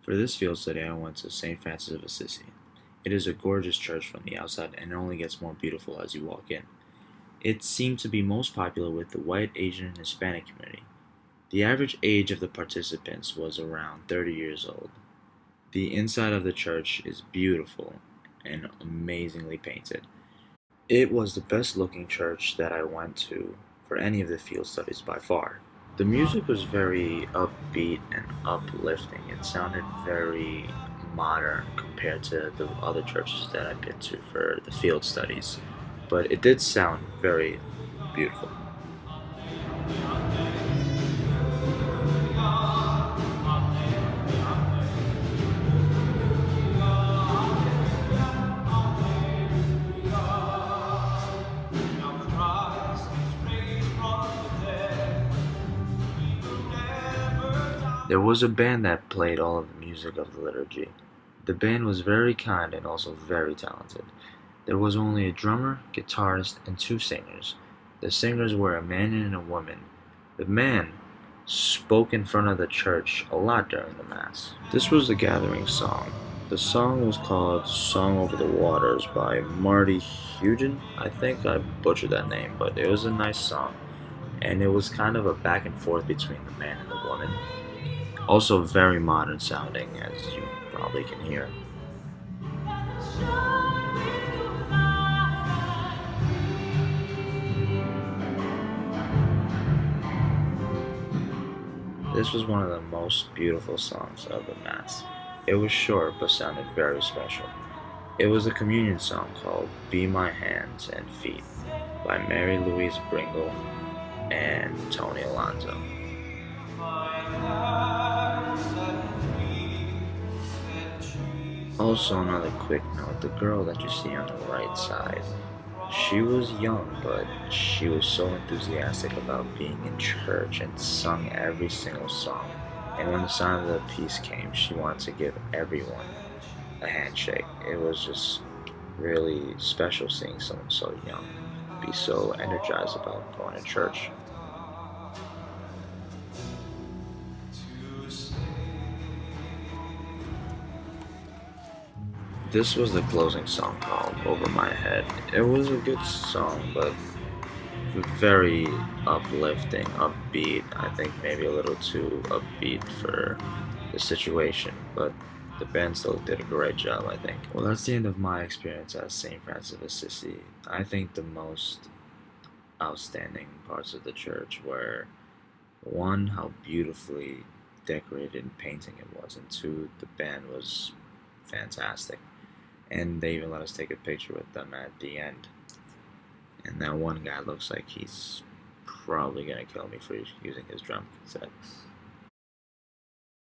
For this field study, I went to Saint Francis of Assisi. It is a gorgeous church from the outside and it only gets more beautiful as you walk in. It seemed to be most popular with the white, Asian, and Hispanic community. The average age of the participants was around 30 years old. The inside of the church is beautiful and amazingly painted. It was the best looking church that I went to for any of the field studies by far. The music was very upbeat and uplifting. It sounded very modern compared to the other churches that I've been to for the field studies, but it did sound very beautiful. There was a band that played all of the music of the liturgy. The band was very kind and also very talented. There was only a drummer, guitarist, and two singers. The singers were a man and a woman. The man spoke in front of the church a lot during the Mass. This was the gathering song. The song was called Song Over the Waters by Marty Hugin. I think I butchered that name, but it was a nice song. And it was kind of a back and forth between the man and the woman. Also very modern sounding, as you probably can hear. This was one of the most beautiful songs of the Mass. It was short but sounded very special. It was a communion song called Be My Hands and Feet by Mary Louise Bringle and Tony Alonso. Also, another quick note, the girl that you see on the right side, she was young, but she was so enthusiastic about being in church and sung every single song. And when the sign of the peace came, she wanted to give everyone a handshake. It was just really special seeing someone so young be so energized about going to church. This was the closing song called Over My Head. It was a good song, but very uplifting, upbeat. I think maybe a little too upbeat for the situation, but the band still did a great job, I think. Well, that's the end of my experience at St. Francis of Assisi. I think the most outstanding parts of the church were one, how beautifully decorated and painting it was, and two, the band was fantastic. And they even let us take a picture with them at the end. And that one guy looks like he's probably gonna kill me for using his drum set.